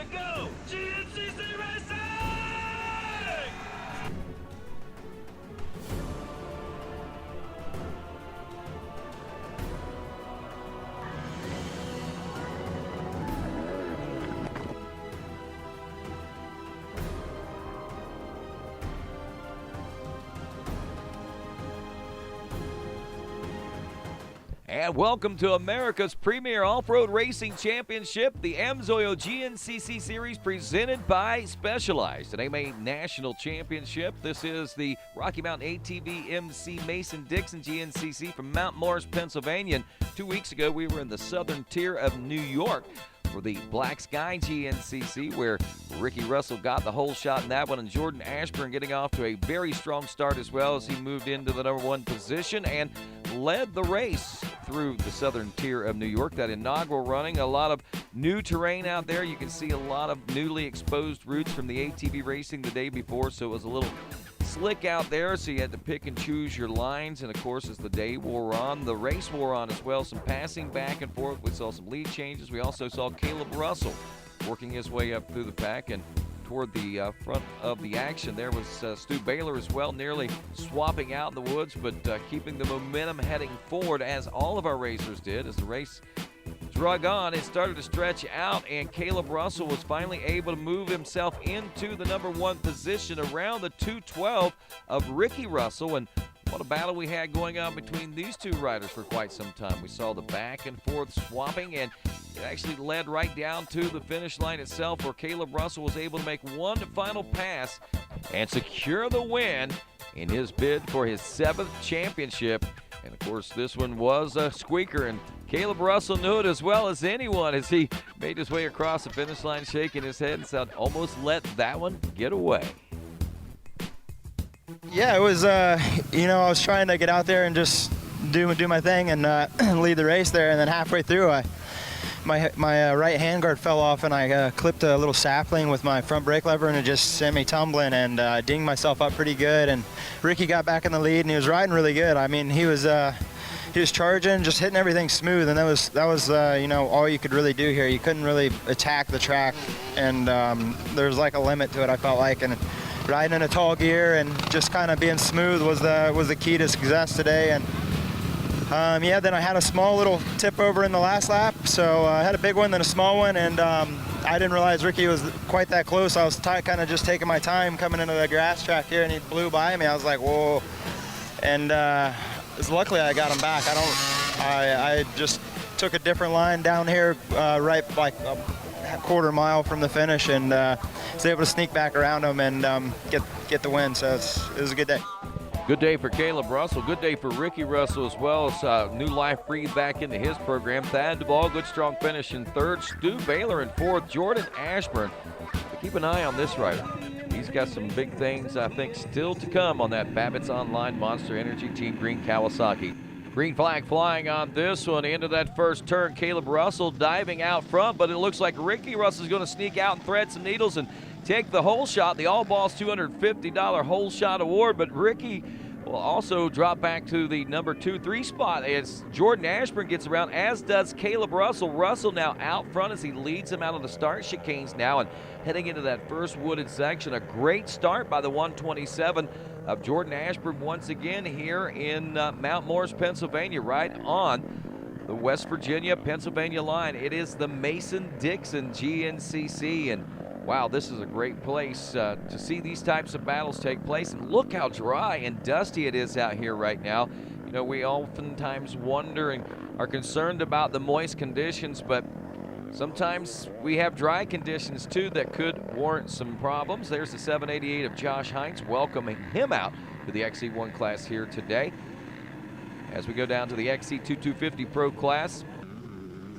set, go! GNCC Racing! And welcome to America's premier off-road racing championship, the AMSOIL GNCC Series presented by Specialized, an AMA National Championship. This is the Rocky Mountain ATV MC Mason-Dixon GNCC from Mount Morris, Pennsylvania. And 2 weeks ago, we were in the southern tier of New York for the Black Sky GNCC, where Ricky Russell got the whole shot in that one, and Jordan Ashburn getting off to a very strong start as well as he moved into the #1 position and led the race through the southern tier of New York. That inaugural running, a lot of new terrain out there. You can see a lot of newly exposed routes from the ATV racing the day before, so it was a little slick out there, so you had to pick and choose your lines. And of course, as the day wore on, the race wore on as well. Some passing back and forth. We saw some lead changes. We also saw Caleb Russell working his way up through the pack, and toward the front of the action there was Stu Baylor as well, nearly swapping out in the woods, but keeping the momentum heading forward, as all of our racers did. As the race drug on, it started to stretch out, and Caleb Russell was finally able to move himself into the #1 position around the 212 of Ricky Russell. And what a battle we had going on between these two riders for quite some time. We saw the back and forth swapping, and it actually led right down to the finish line itself, where Caleb Russell was able to make one final pass and secure the win in his bid for his 7th championship. And of course, this one was a squeaker, and Caleb Russell knew it as well as anyone as he made his way across the finish line, shaking his head and said, almost let that one get away. Yeah, it was, I was trying to get out there and just do my thing and lead the race there, and then halfway through, my right handguard fell off, and I clipped a little sapling with my front brake lever, and it just sent me tumbling, and dinged myself up pretty good. And Ricky got back in the lead, and he was riding really good. I mean, he was charging, just hitting everything smooth, and that was all you could really do here. You couldn't really attack the track, and there's like a limit to it, I felt like. And riding in a tall gear and just kind of being smooth was the key to success today. And then I had a small little tip over in the last lap, so I had a big one, then a small one, and I didn't realize Ricky was quite that close. I was kind of just taking my time coming into the grass track here, and he blew by me. I was like, whoa. And luckily I got him back. I just took a different line down here, right like a quarter mile from the finish, and was able to sneak back around him and get the win. So it was a good day. Good day for Caleb Russell. Good day for Ricky Russell as well. As new life breathed back into his program. Thad Duvall, good strong finish in 3rd. Stu Baylor in 4th. Jordan Ashburn. But keep an eye on this rider. He's got some big things, I think, still to come on that Babbitt's Online Monster Energy Team Green Kawasaki. Green flag flying on this one into that first turn. Caleb Russell diving out front, but it looks like Ricky Russell's going to sneak out and thread some needles and take the whole shot, the All Balls $250 whole shot award. But Ricky will also drop back to the number 2-3 spot as Jordan Ashburn gets around, as does Caleb Russell. Russell now out front as he leads him out of the start chicanes now and heading into that first wooded section. A great start by the 127 of Jordan Ashburn once again here in Mount Morris, Pennsylvania, right on the West Virginia-Pennsylvania line. It is the Mason-Dixon GNCC, and wow, this is a great place to see these types of battles take place. And look how dry and dusty it is out here right now. You know, we oftentimes wonder and are concerned about the moist conditions, but sometimes we have dry conditions too that could warrant some problems. There's the 788 of Josh Heinz, welcoming him out to the XC1 class here today. As we go down to the XC2250 Pro class,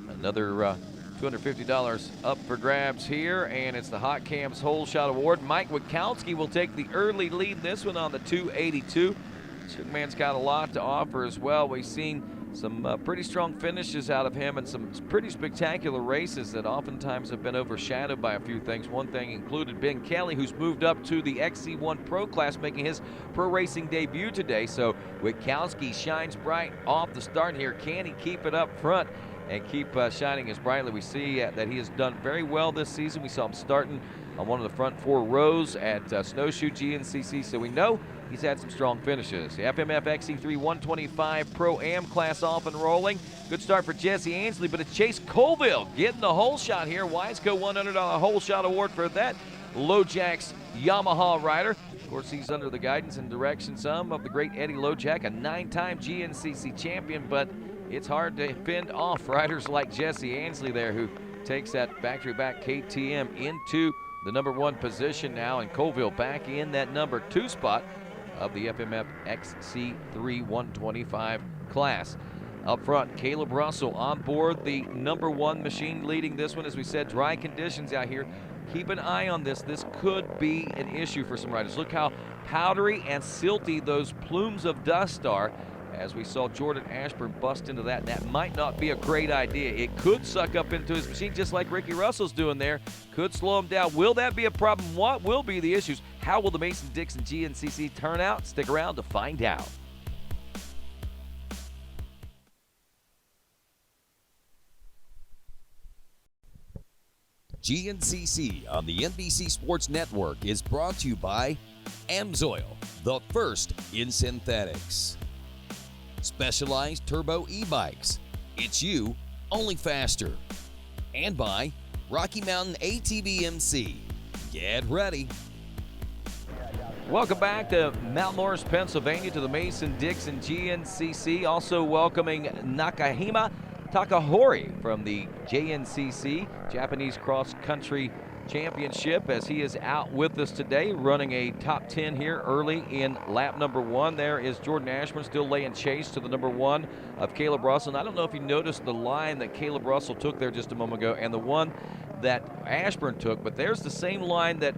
another $250 up for grabs here, and it's the Hot Cams Whole Shot Award. Mike Wachowski will take the early lead this one on the 282. This young man's got a lot to offer as well. We've seen some pretty strong finishes out of him and some pretty spectacular races that oftentimes have been overshadowed by a few things. One thing included Ben Kelly, who's moved up to the XC1 Pro class, making his pro racing debut today. So Wachowski shines bright off the start here. Can he keep it up front and keep shining as brightly. We see that he has done very well this season. We saw him starting on one of the front 4 rows at Snowshoe GNCC, so we know he's had some strong finishes. The FMF XC3 125 Pro-Am class off and rolling. Good start for Jesse Ansley, but it's Chase Colville getting the hole shot here. Wiseco $100 hole shot award for that LoJack's Yamaha rider. Of course, he's under the guidance and direction some of the great Eddie LoJack, a 9-time GNCC champion, but it's hard to fend off riders like Jesse Ansley there, who takes that factory-back KTM into the number 1 position now, and Colville back in that number 2 spot of the FMF XC3 125 class. Up front, Caleb Russell on board the number 1 machine, leading this one. As we said, dry conditions out here. Keep an eye on this. This could be an issue for some riders. Look how powdery and silty those plumes of dust are, as we saw Jordan Ashburn bust into that. That might not be a great idea. It could suck up into his machine, just like Ricky Russell's doing there. Could slow him down. Will that be a problem? What will be the issues? How will the Mason-Dixon GNCC turn out? Stick around to find out. GNCC on the NBC Sports Network is brought to you by AMSOIL, the first in synthetics. Specialized Turbo e-bikes. It's you, only faster. And by Rocky Mountain ATV MC. Get ready. Welcome back to Mount Morris, Pennsylvania, to the Mason-Dixon GNCC. Also welcoming Nakahima Takahori from the JNCC, Japanese Cross Country Championship, as he is out with us today, running a top 10 here early in lap number 1. There is Jordan Ashburn still laying chase to the number 1 of Caleb Russell. And I don't know if you noticed the line that Caleb Russell took there just a moment ago and the one that Ashburn took, but there's the same line that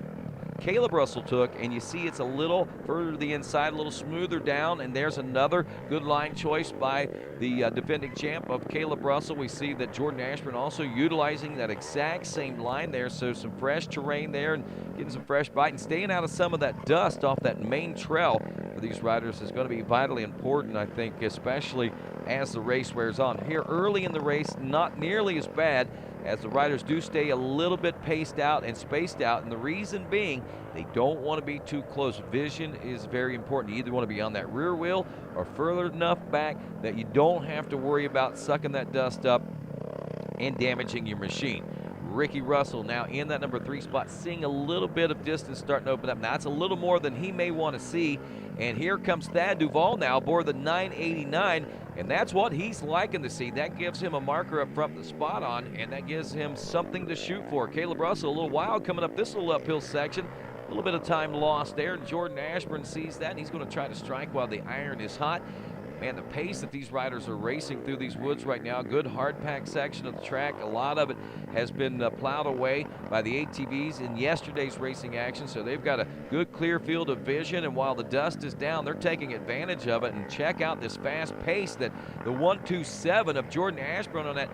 Caleb Russell took, and you see it's a little further to the inside, a little smoother down, and there's another good line choice by the defending champ of Caleb Russell. We see that Jordan Ashburn also utilizing that exact same line there, so some fresh terrain there and getting some fresh bite and staying out of some of that dust off that main trail for these riders is going to be vitally important, I think, especially as the race wears on. Here early in the race, not nearly as bad, as the riders do stay a little bit paced out and spaced out, and the reason being they don't want to be too close. Vision is very important. You either want to be on that rear wheel or further enough back that you don't have to worry about sucking that dust up and damaging your machine. Ricky Russell now in that number 3 spot, seeing a little bit of distance starting to open up. Now that's a little more than he may want to see, and here comes Thad Duvall now aboard the 989, and that's what he's liking to see. That gives him a marker up front to spot on, and that gives him something to shoot for. Caleb Russell a little wild coming up this little uphill section. A little bit of time lost there, and Jordan Ashburn sees that, and he's going to try to strike while the iron is hot. Man, the pace that these riders are racing through these woods right now, good hard-packed section of the track. A lot of it has been plowed away by the ATVs in yesterday's racing action, so they've got a good clear field of vision, and while the dust is down, they're taking advantage of it. And check out this fast pace that the 127 of Jordan Ashburn on that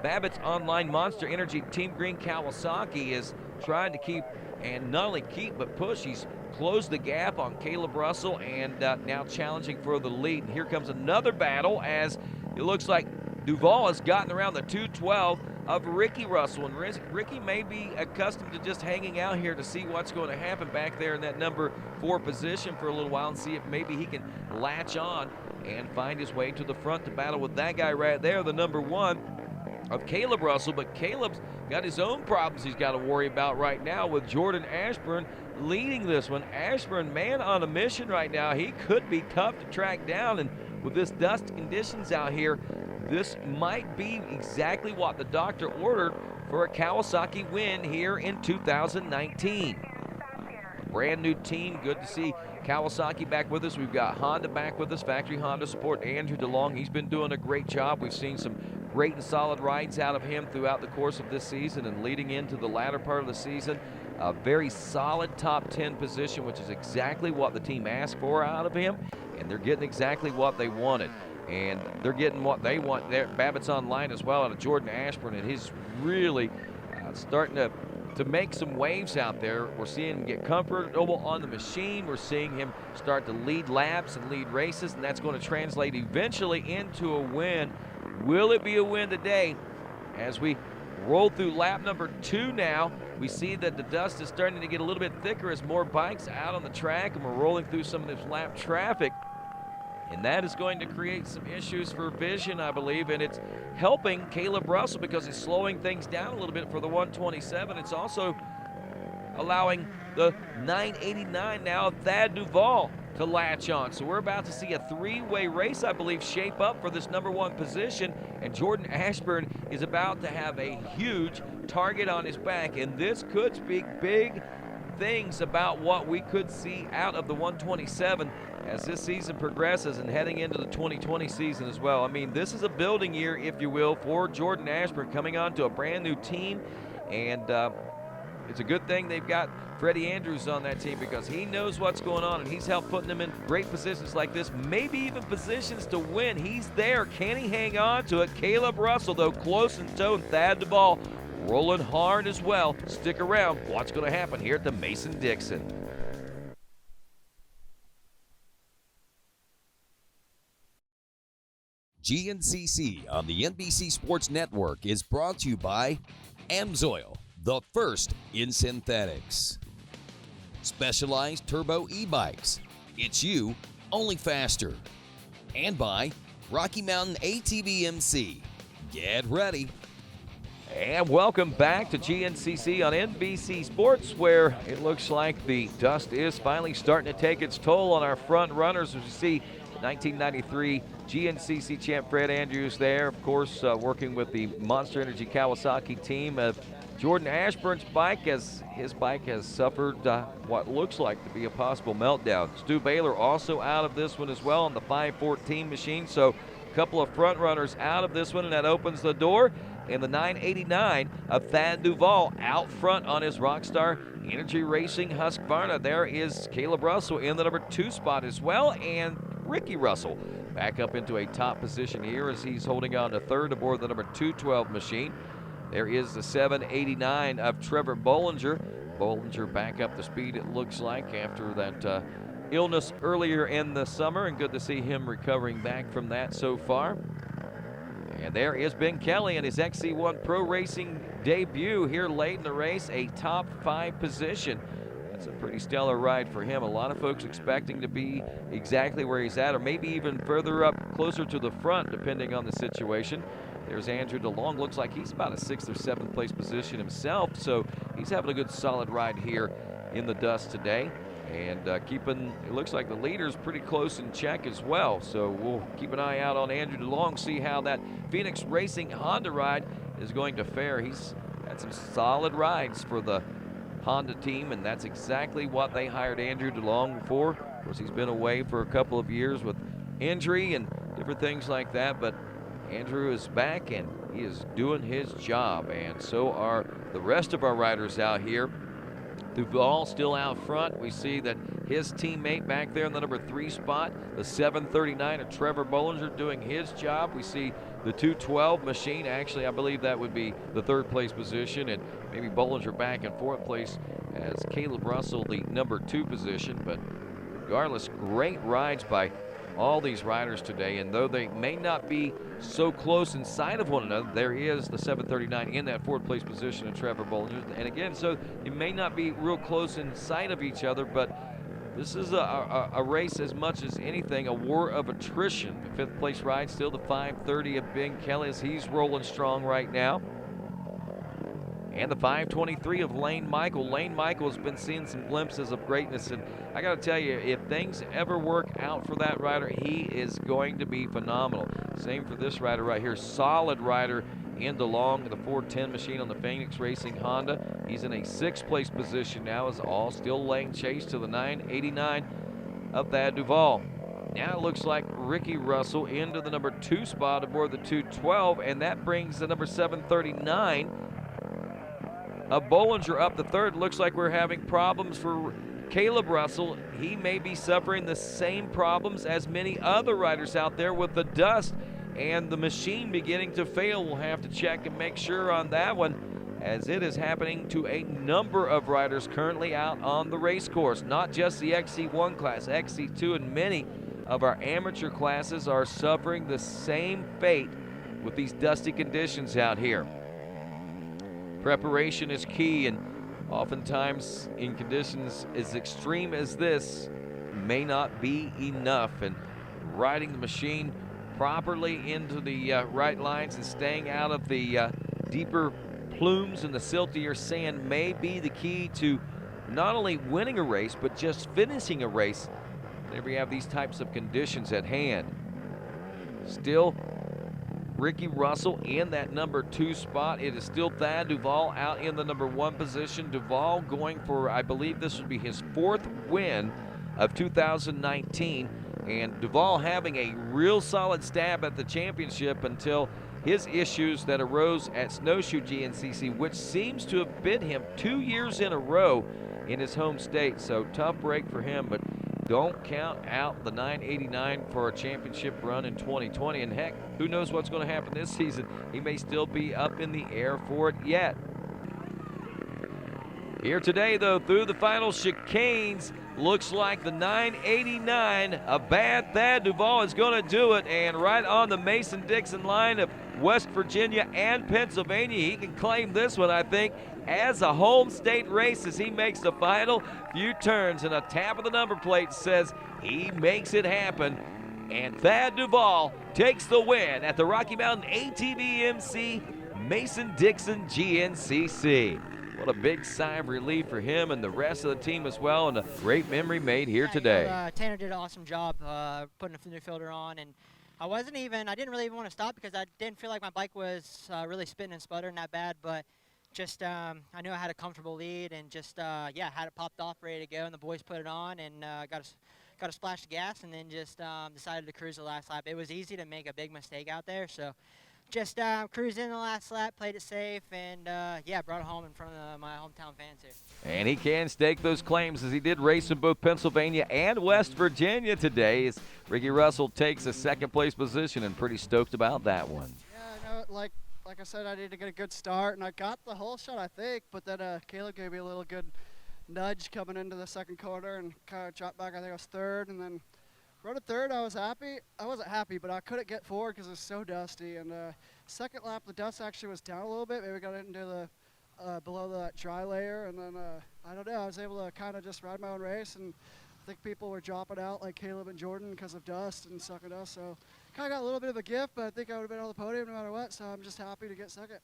Babbitt's Online Monster Energy Team Green Kawasaki is trying to keep, and not only keep but push. He's closed the gap on Caleb Russell and now challenging for the lead. And here comes another battle, as it looks like Duvall has gotten around the 212 of Ricky Russell, and Ricky may be accustomed to just hanging out here to see what's going to happen back there in that number 4 position for a little while and see if maybe he can latch on and find his way to the front to battle with that guy right there, the number 1 of Caleb Russell. But Caleb's got his own problems he's got to worry about right now, with Jordan Ashburn leading this one. Ashburn, man, on a mission right now. He could be tough to track down, and with this dust conditions out here, this might be exactly what the doctor ordered for a Kawasaki win here in 2019. Brand new team, good to see Kawasaki back with us. We've got Honda back with us, factory Honda support. Andrew DeLong, he's been doing a great job. We've seen some great and solid rides out of him throughout the course of this season and leading into the latter part of the season. A very solid top 10 position, which is exactly what the team asked for out of him, and they're getting exactly what they wanted. And they're getting what they want there. Babbitt's Online as well out of Jordan Ashburn, and he's really starting to make some waves out there. We're seeing him get comfortable on the machine. We're seeing him start to lead laps and lead races, and that's going to translate eventually into a win Will it be a win today? As we roll through lap number 2 now, we see that the dust is starting to get a little bit thicker as more bikes out on the track, and we're rolling through some of this lap traffic. And that is going to create some issues for vision, I believe, and it's helping Caleb Russell because it's slowing things down a little bit for the 127. It's also allowing the 989 now of Thad Duvall to latch on. So we're about to see a 3-way race, I believe, shape up for this number 1 position, and Jordan Ashburn is about to have a huge target on his back, and this could speak big things about what we could see out of the 127 as this season progresses and heading into the 2020 season as well. I mean, this is a building year, if you will, for Jordan Ashburn coming on to a brand new team, and it's a good thing they've got Freddie Andrews on that team because he knows what's going on, and he's helped putting them in great positions like this, maybe even positions to win. He's there. Can he hang on to it? Caleb Russell, though, close in tow, and Thad Duvall rolling hard as well. Stick around. What's going to happen here at the Mason-Dixon? GNCC on the NBC Sports Network is brought to you by AMSOIL, the first in synthetics. Specialized turbo e-bikes. It's you, only faster. And by Rocky Mountain ATV MC. Get ready. And welcome back to GNCC on NBC Sports, where it looks like the dust is finally starting to take its toll on our front runners. As you see, 1993 GNCC champ Fred Andrews there, of course, working with the Monster Energy Kawasaki team of Jordan Ashburn's bike, as his bike has suffered what looks like to be a possible meltdown. Stu Baylor also out of this one as well on the 514 machine, so a couple of front runners out of this one, and that opens the door. And the 989 of Thad Duvall out front on his Rockstar Energy Racing Husqvarna. There is Caleb Russell in the number 2 spot as well, and Ricky Russell back up into a top position here as he's holding on to 3rd aboard the number 212 machine. There is the 789 of Trevor Bollinger. Bollinger back up to speed, it looks like, after that illness earlier in the summer, and good to see him recovering back from that so far. And there is Ben Kelly in his XC1 Pro Racing debut here late in the race, a top 5 position. That's a pretty stellar ride for him. A lot of folks expecting to be exactly where he's at, or maybe even further up, closer to the front, depending on the situation. There's Andrew DeLong. Looks like he's about a 6th or 7th place position himself, so he's having a good solid ride here in the dust today. And it looks like the leader's pretty close in check as well. So we'll keep an eye out on Andrew DeLong, see how that Phoenix Racing Honda ride is going to fare. He's had some solid rides for the Honda team, and that's exactly what they hired Andrew DeLong for. Of course, he's been away for a couple of years with injury and different things like that, but Andrew is back, and he is doing his job, and so are the rest of our riders out here. Duvall still out front. We see that his teammate back there in the number 3 spot, the 739 of Trevor Bollinger, doing his job. We see the 212 machine. Actually, I believe that would be the 3rd place position, and maybe Bollinger back in 4th place as Caleb Russell the number 2 position. But regardless, great rides by all these riders today, and though they may not be so close in sight of one another, there is the 739 in that 4th place position of Trevor Bollinger. And again, so it may not be real close in sight of each other, but this is a race as much as anything, a war of attrition. The 5th place ride still the 530 of Ben Kelly as he's rolling strong right now. And the 523 of Lane Michael. Lane Michael has been seeing some glimpses of greatness, and I got to tell you, if things ever work out for that rider, he is going to be phenomenal. Same for this rider right here, solid rider in DeLong, the 410 machine on the Phoenix Racing Honda. He's in a 6th place position now, as all still laying chase to the 989 of Thad Duvall. Now it looks like Ricky Russell into the number 2 spot aboard the 212, and that brings the number 739 of Bollinger up the 3rd. Looks like we're having problems for Caleb Russell. He may be suffering the same problems as many other riders out there with the dust and the machine beginning to fail. We'll have to check and make sure on that one, as it is happening to a number of riders currently out on the race course. Not just the XC1 class, XC2 and many of our amateur classes are suffering the same fate with these dusty conditions out here. Preparation is key, and oftentimes in conditions as extreme as this may not be enough. And riding the machine properly into the right lines and staying out of the deeper plumes and the siltier sand may be the key to not only winning a race, but just finishing a race whenever you have these types of conditions at hand. Still, Ricky Russell in that number 2 spot. It is still Thad Duvall out in the number 1 position. Duvall going for, I believe this would be his 4th win of 2019. And Duvall having a real solid stab at the championship until his issues that arose at Snowshoe GNCC, which seems to have bit him 2 years in a row in his home state. So tough break for him, but don't count out the 989 for a championship run in 2020. And heck, who knows what's going to happen this season. He may still be up in the air for it yet. Here today, though, through the final chicanes, looks like the 989, a bad Thad Duvall is going to do it. And right on the Mason-Dixon line of West Virginia and Pennsylvania, he can claim this one, I think, as a home state race as he makes the final few turns. And a tap of the number plate says he makes it happen. And Thad Duvall takes the win at the Rocky Mountain ATV-MC Mason-Dixon GNCC. What a big sigh of relief for him and the rest of the team as well, and a great memory made here today. You know, Tanner did an awesome job putting a new filter on, and I didn't really even want to stop because I didn't feel like my bike was really spinning and sputtering that bad, but just I knew I had a comfortable lead and just, yeah, had it popped off, ready to go, and the boys put it on and got a splash of gas and then just decided to cruise the last lap. It was easy to make a big mistake out there, so just cruised in the last lap, played it safe, and yeah, brought it home in front of my hometown fans here. And he can stake those claims as he did race in both Pennsylvania and West Virginia today as Ricky Russell takes a second place position, and pretty stoked about that one. Yeah, I know, like I said, I needed to get a good start, and I got the whole shot, I think, but then Caleb gave me a little good nudge coming into the second corner and kind of dropped back. I think I was third, and then rode a third. I was happy. I wasn't happy, but I couldn't get forward because it was so dusty. And second lap, the dust actually was down a little bit. Maybe we got into the below the dry layer, and then I don't know. I was able to kind of just ride my own race, and I think people were dropping out like Caleb and Jordan because of dust and sucking dust. So kind of got a little bit of a gift, but I think I would have been on the podium no matter what. So I'm just happy to get second.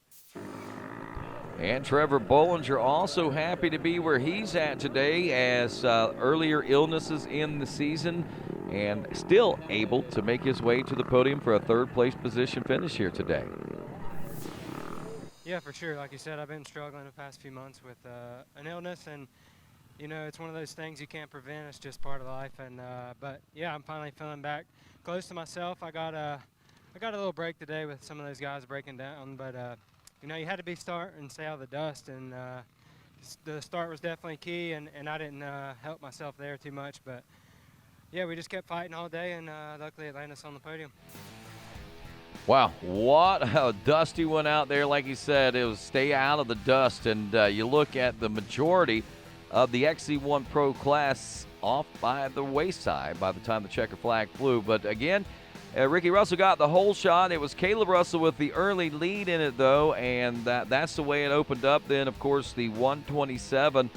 And Trevor Bollinger also happy to be where he's at today, as earlier illnesses in the season, and still able to make his way to the podium for a third place position finish here today. Yeah, for sure. Like you said, I've been struggling the past few months with an illness, and you know, it's one of those things you can't prevent. It's just part of life. And but yeah, I'm finally feeling back close to myself. I got a little break today with some of those guys breaking down, but you know, you had to be start and stay out of the dust, and the start was definitely key, and I didn't help myself there too much, but yeah, we just kept fighting all day, and luckily it landed us on the podium. Wow, what a dusty one out there. Like you said, it was stay out of the dust, and you look at the majority of the XC1 Pro class off by the wayside by the time the checker flag flew. But again, Ricky Russell got the whole shot. It was Caleb Russell with the early lead in it, though, and that's the way it opened up. Then, of course, the 127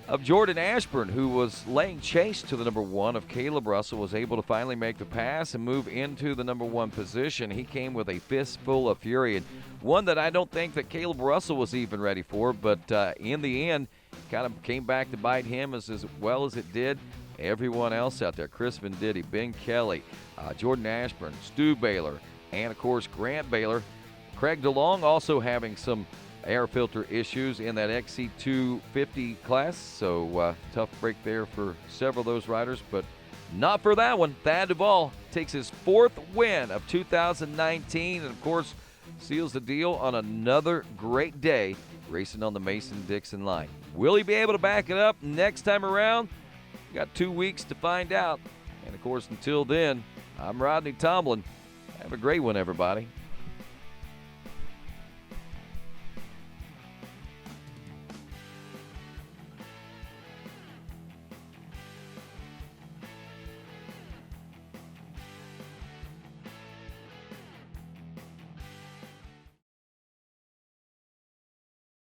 of Jordan Ashburn, who was laying chase to the number 1 of Caleb Russell, was able to finally make the pass and move into the number 1 position. He came with a fistful of fury, and one that I don't think that Caleb Russell was even ready for, but in the end, kind of came back to bite him as well as it did everyone else out there. Chris Venditti, Ben Kelly, Jordan Ashburn, Stu Baylor, and of course Grant Baylor. Craig DeLong also having some air filter issues in that XC250 class, so tough break there for several of those riders, but not for that one. Thad Duvall takes his 4th win of 2019, and of course seals the deal on another great day racing on the Mason-Dixon line. Will he be able to back it up next time around? Got 2 weeks to find out. And of course, until then, I'm Rodney Tomlin. Have a great one, everybody.